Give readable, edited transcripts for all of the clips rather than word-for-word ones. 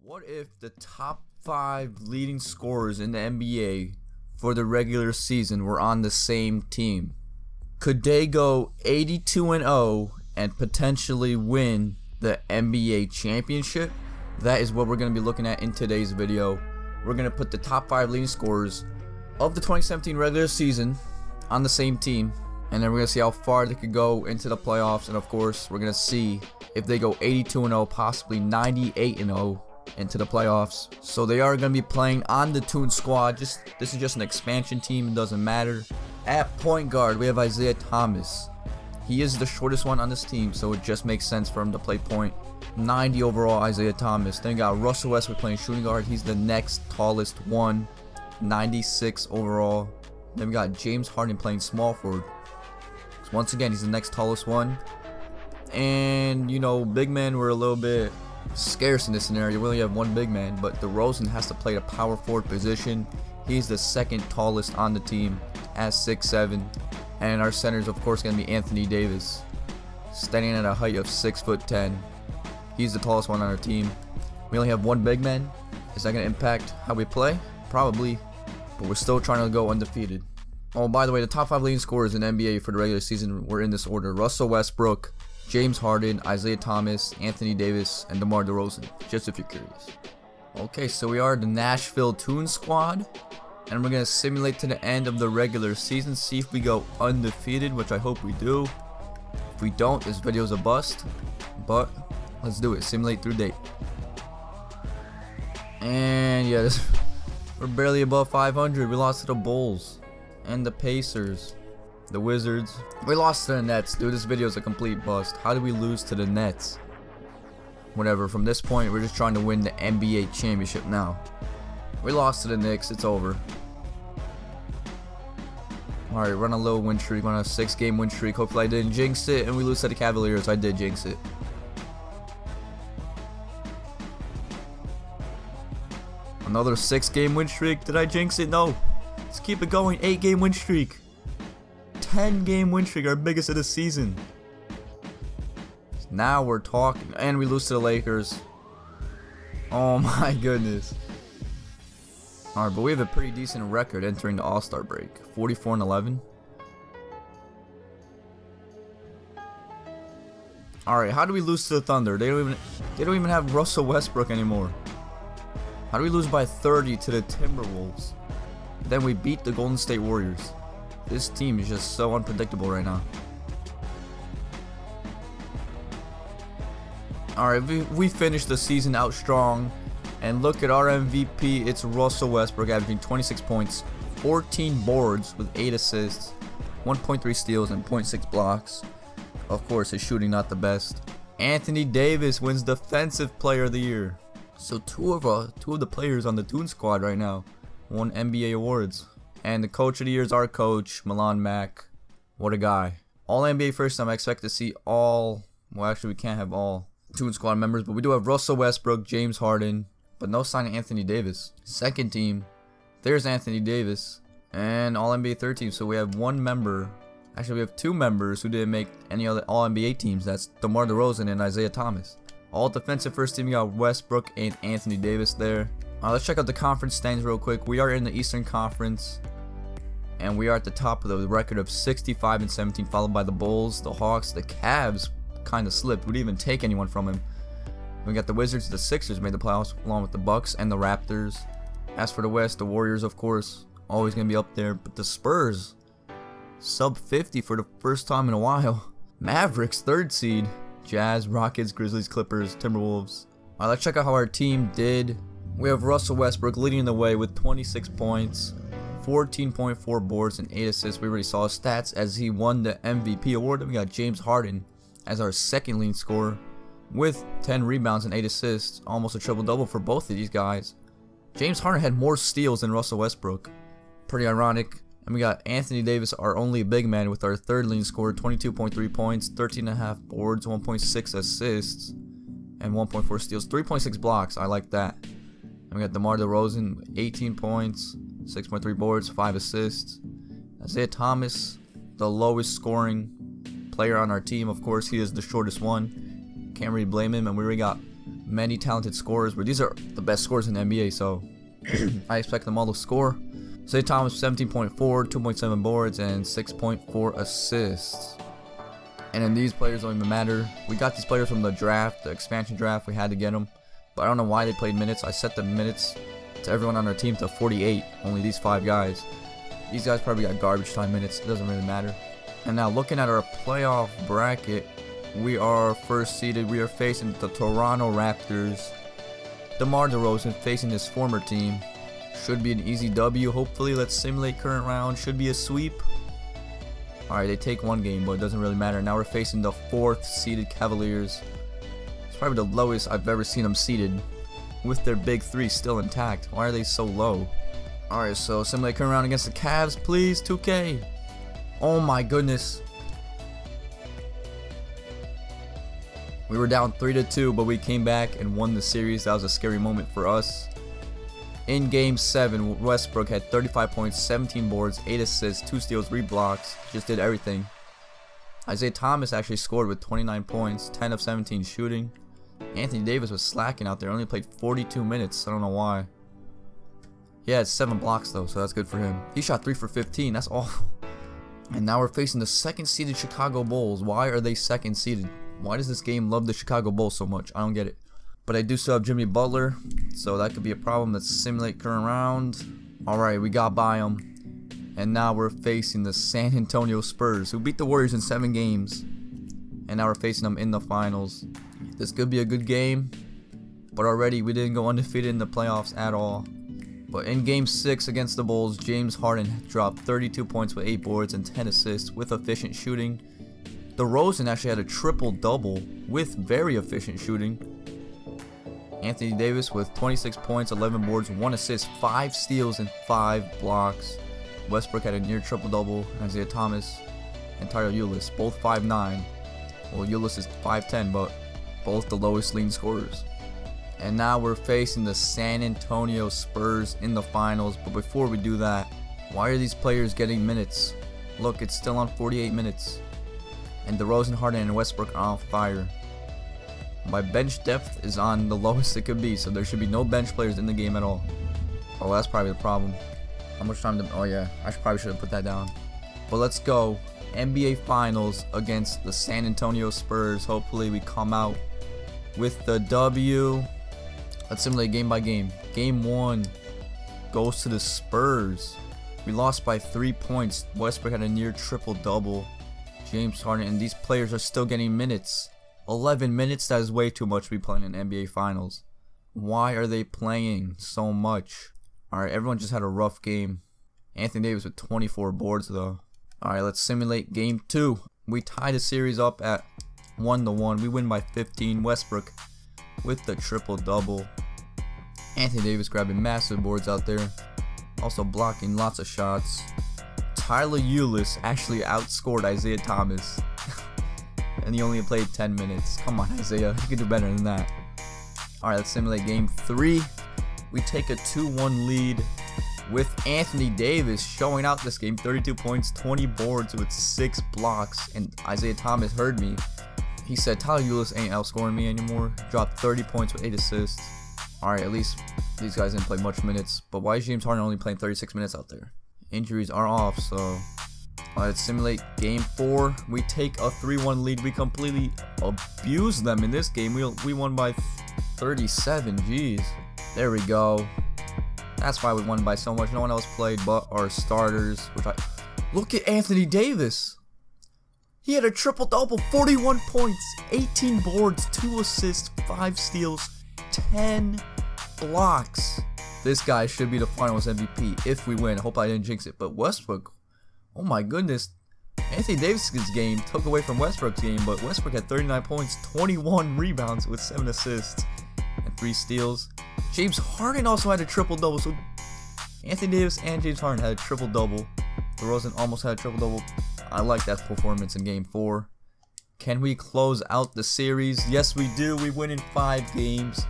What if the top 5 leading scorers in the NBA for the regular season were on the same team? Could they go 82-0 and potentially win the NBA championship? That is what we're going to be looking at in today's video. We're going to put the top 5 leading scorers of the 2017 regular season on the same team, and then we're going to see how far they could go into the playoffs, and of course we're going to see if they go 82-0, possibly 98-0 into the playoffs. So they are going to be playing on the Toon squad. This is just an expansion team, it doesn't matter. At point guard we have Isaiah Thomas. He is the shortest one on this team, so it just makes sense for him to play point. 90 overall, Isaiah Thomas. Then we got Russell Westbrook playing shooting guard. He's the next tallest one, 96 overall. Then we got James Harden playing small forward. So once again, he's the next tallest one. And you know, big men were a little bit scarce in this scenario. We only have one big man, but DeRozan has to play the power forward position. He's the second tallest on the team at 6'7". And our center is of course going to be Anthony Davis, standing at a height of 6'10". He's the tallest one on our team. We only have one big man. Is that going to impact how we play? Probably, but we're still trying to go undefeated. Oh, by the way, the top 5 leading scorers in NBA for the regular season were in this order: Russell Westbrook, James Harden, Isaiah Thomas, Anthony Davis, and DeMar DeRozan, just if you're curious. Okay, so we are the Nashville Toon squad, and we're going to simulate to the end of the regular season, see if we go undefeated, which I hope we do. If we don't, this video is a bust, but let's do it. Simulate through date. And yeah, we're barely above 500. We lost to the Bulls and the Pacers, the Wizards. We lost to the Nets. Dude, this video is a complete bust. How did we lose to the Nets? Whatever, from this point we're just trying to win the NBA championship now. We lost to the Knicks. It's over. Alright, run a little win streak, on a 6-game win streak. Hopefully I didn't jinx it and we lose to the Cavaliers. I did jinx it. Another 6-game win streak. Did I jinx it? No. Let's keep it going. 8-game win streak. 10-game win streak, our biggest of the season. Now we're talking. And we lose to the Lakers. Oh my goodness. Alright, but we have a pretty decent record entering the All-Star break. 44-11. Alright, how do we lose to the Thunder? They don't even have Russell Westbrook anymore. How do we lose by 30 to the Timberwolves? Then we beat the Golden State Warriors. This team is just so unpredictable right now. Alright, we finished the season out strong. And look at our MVP. It's Russell Westbrook, averaging 26 points, 14 boards with 8 assists, 1.3 steals, and 0.6 blocks. Of course, his shooting not the best. Anthony Davis wins Defensive Player of the Year. So two of the players on the Toon squad right now won NBA awards. And the Coach of the Year is our coach, Milan Mack. What a guy. All-NBA first time. I expect to see all, well actually we can't have all Toon squad members, but we do have Russell Westbrook, James Harden, but no sign of Anthony Davis. Second team, there's Anthony Davis. And All-NBA third team, so we have one member. Actually, we have 2 members who didn't make any other All-NBA teams. That's DeMar DeRozan and Isaiah Thomas. All defensive first team, we got Westbrook and Anthony Davis there. Let's check out the conference standings real quick. We are in the Eastern Conference, and we are at the top of the record of 65-17, followed by the Bulls, the Hawks, the Cavs kind of slipped. We didn't even take anyone from him. We got the Wizards, the Sixers made the playoffs along with the Bucks and the Raptors. As for the West, the Warriors, of course, always going to be up there. But the Spurs, sub 50 for the first time in a while. Mavericks, 3rd seed. Jazz, Rockets, Grizzlies, Clippers, Timberwolves. Alright, let's check out how our team did. We have Russell Westbrook leading the way with 26 points, 14.4 boards, and 8 assists. We already saw his stats as he won the MVP award. Then we got James Harden as our second leading scorer with 10 rebounds and 8 assists. Almost a triple-double for both of these guys. James Harden had more steals than Russell Westbrook. Pretty ironic. And we got Anthony Davis, our only big man, with our third leading scorer, 22.3 points, 13.5 boards, 1.6 assists, and 1.4 steals, 3.6 blocks. I like that. And we got DeMar DeRozan, 18 points, 6.3 boards, 5 assists. Isaiah Thomas, the lowest scoring player on our team. Of course, he is the shortest one. Can't really blame him. And we already got many talented scorers, but these are the best scorers in the NBA, so I expect them all to score. Isaiah Thomas 17.4, 2.7 boards, and 6.4 assists. And then these players don't even matter. We got these players from the draft, the expansion draft. We had to get them, but I don't know why they played minutes. I set the minutes to everyone on our team to 48. Only these 5 guys. These guys probably got garbage time minutes. It doesn't really matter. And now looking at our playoff bracket, we are first seeded. We are facing the Toronto Raptors. DeMar DeRozan facing his former team. Should be an easy W. Hopefully, let's simulate current round. Should be a sweep. Alright, they take 1 game, but it doesn't really matter. Now we're facing the 4th seeded Cavaliers. It's probably the lowest I've ever seen them seeded, with their big 3 still intact. Why are they so low? Alright, so simulate current round against the Cavs, please. 2K. Oh my goodness. We were down 3-2, but we came back and won the series. That was a scary moment for us. In Game 7, Westbrook had 35 points, 17 boards, 8 assists, 2 steals, 3 blocks. Just did everything. Isaiah Thomas actually scored with 29 points, 10 of 17 shooting. Anthony Davis was slacking out there, only played 42 minutes. I don't know why. He had 7 blocks though, so that's good for him. He shot 3 for 15. That's awful. And now we're facing the 2nd seeded Chicago Bulls. Why are they 2nd seeded? Why does this game love the Chicago Bulls so much? I don't get it. But I do still have Jimmy Butler, so that could be a problem. Let's simulate current round. Alright, we got by them. And now we're facing the San Antonio Spurs, who beat the Warriors in 7 games. And now we're facing them in the finals. This could be a good game, but already we didn't go undefeated in the playoffs at all. But in Game 6 against the Bulls, James Harden dropped 32 points with 8 boards and 10 assists with efficient shooting. DeRozan actually had a triple-double with very efficient shooting. Anthony Davis with 26 points, 11 boards, 1 assist, 5 steals, and 5 blocks. Westbrook had a near triple-double. Isaiah Thomas and Tyler Ulis, both 5'9". Well, Ulis is 5'10", but both the lowest leading scorers. And now we're facing the San Antonio Spurs in the finals. But before we do that, why are these players getting minutes? Look, it's still on 48 minutes. And DeRozan, Harden, and Westbrook are on fire. My bench depth is on the lowest it could be, so there should be no bench players in the game at all. Oh, that's probably the problem. How much time oh yeah, I probably should have put that down. But let's go. NBA Finals against the San Antonio Spurs. Hopefully we come out with the W. Let's simulate game by game. Game 1 goes to the Spurs. We lost by 3 points. Westbrook had a near triple-double. James Harden, and these players are still getting minutes. 11 minutes, that is way too much to be playing in NBA Finals. Why are they playing so much? Alright, everyone just had a rough game. Anthony Davis with 24 boards though. Alright, let's simulate game 2. We tie the series up at 1-1. We win by 15. Westbrook with the triple-double. Anthony Davis grabbing massive boards out there. Also blocking lots of shots. Tyler Ulis actually outscored Isaiah Thomas. And he only played 10 minutes. Come on, Isaiah. You can do better than that. Alright, let's simulate game 3. We take a 2-1 lead with Anthony Davis showing out this game. 32 points, 20 boards with 6 blocks. And Isaiah Thomas heard me. He said, Tyler Ulis ain't outscoring me anymore. Dropped 30 points with 8 assists. Alright, at least these guys didn't play much minutes. But why is James Harden only playing 36 minutes out there? Injuries are off, so let's simulate game 4. We take a 3-1 lead. We completely abused them in this game. We won by 37. Jeez. There we go. That's why we won by so much. No one else played but our starters. Look at Anthony Davis. He had a triple-double, 41 points, 18 boards, 2 assists, 5 steals, 10 blocks. This guy should be the finals MVP if we win. I hope I didn't jinx it. But Westbrook, oh my goodness. Anthony Davis' game took away from Westbrook's game, but Westbrook had 39 points, 21 rebounds with 7 assists and 3 steals. James Harden also had a triple-double. So Anthony Davis and James Harden had a triple-double. DeRozan almost had a triple-double. I like that performance in game 4. Can we close out the series? Yes, we do. We win in 5 games.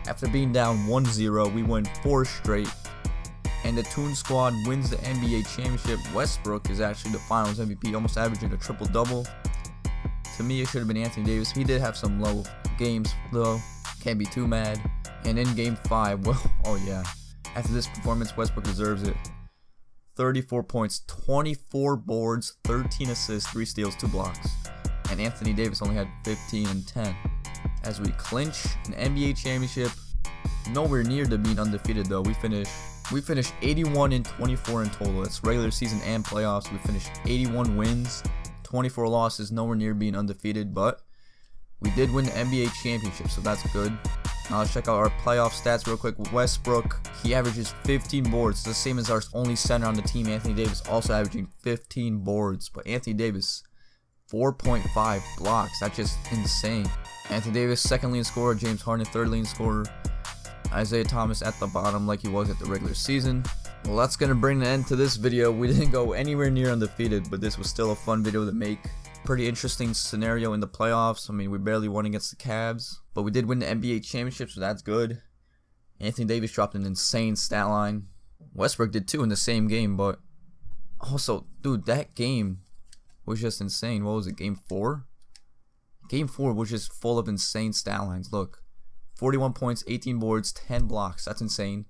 After being down 1-0, we win 4 straight. And the Toon Squad wins the NBA Championship. Westbrook is actually the finals MVP, almost averaging a triple-double. To me, it should have been Anthony Davis. He did have some low games, though. Can't be too mad. And in game 5, well, oh yeah, after this performance, Westbrook deserves it. 34 points, 24 boards, 13 assists, 3 steals, 2 blocks. And Anthony Davis only had 15 and 10. As we clinch an NBA championship, nowhere near to being undefeated though. We finished 81 and 24 in total. That's regular season and playoffs. We finished 81 wins, 24 losses, nowhere near being undefeated, but we did win the NBA championship, so that's good. Now let's check out our playoff stats real quick. Westbrook, he averages 15 boards, the same as our only center on the team. Anthony Davis also averaging 15 boards, but Anthony Davis 4.5 blocks. That's just insane. Anthony Davis, second leading scorer. James Harden, third leading scorer. Isaiah Thomas at the bottom like he was at the regular season. Well, that's going to bring an end to this video. We didn't go anywhere near undefeated, but this was still a fun video to make. Pretty interesting scenario in the playoffs. I mean, we barely won against the Cavs, but we did win the NBA championship, so that's good. Anthony Davis dropped an insane stat line. Westbrook did too in the same game, but also, dude, that game was just insane. What was it, game 4? Game 4 was just full of insane stat lines. Look, 41 points, 18 boards, 10 blocks. That's insane.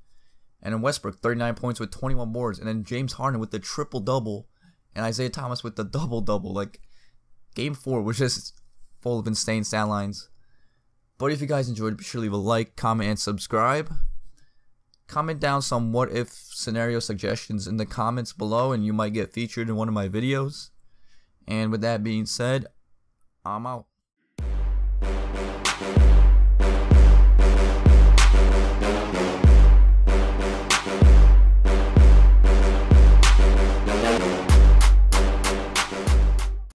And then Westbrook, 39 points with 21 boards. And then James Harden with the triple-double. And Isaiah Thomas with the double-double. Like, game 4 was just full of insane stat lines. But if you guys enjoyed, be sure to leave a like, comment, and subscribe. Comment down some what-if scenario suggestions in the comments below, and you might get featured in one of my videos. And with that being said, I'm out.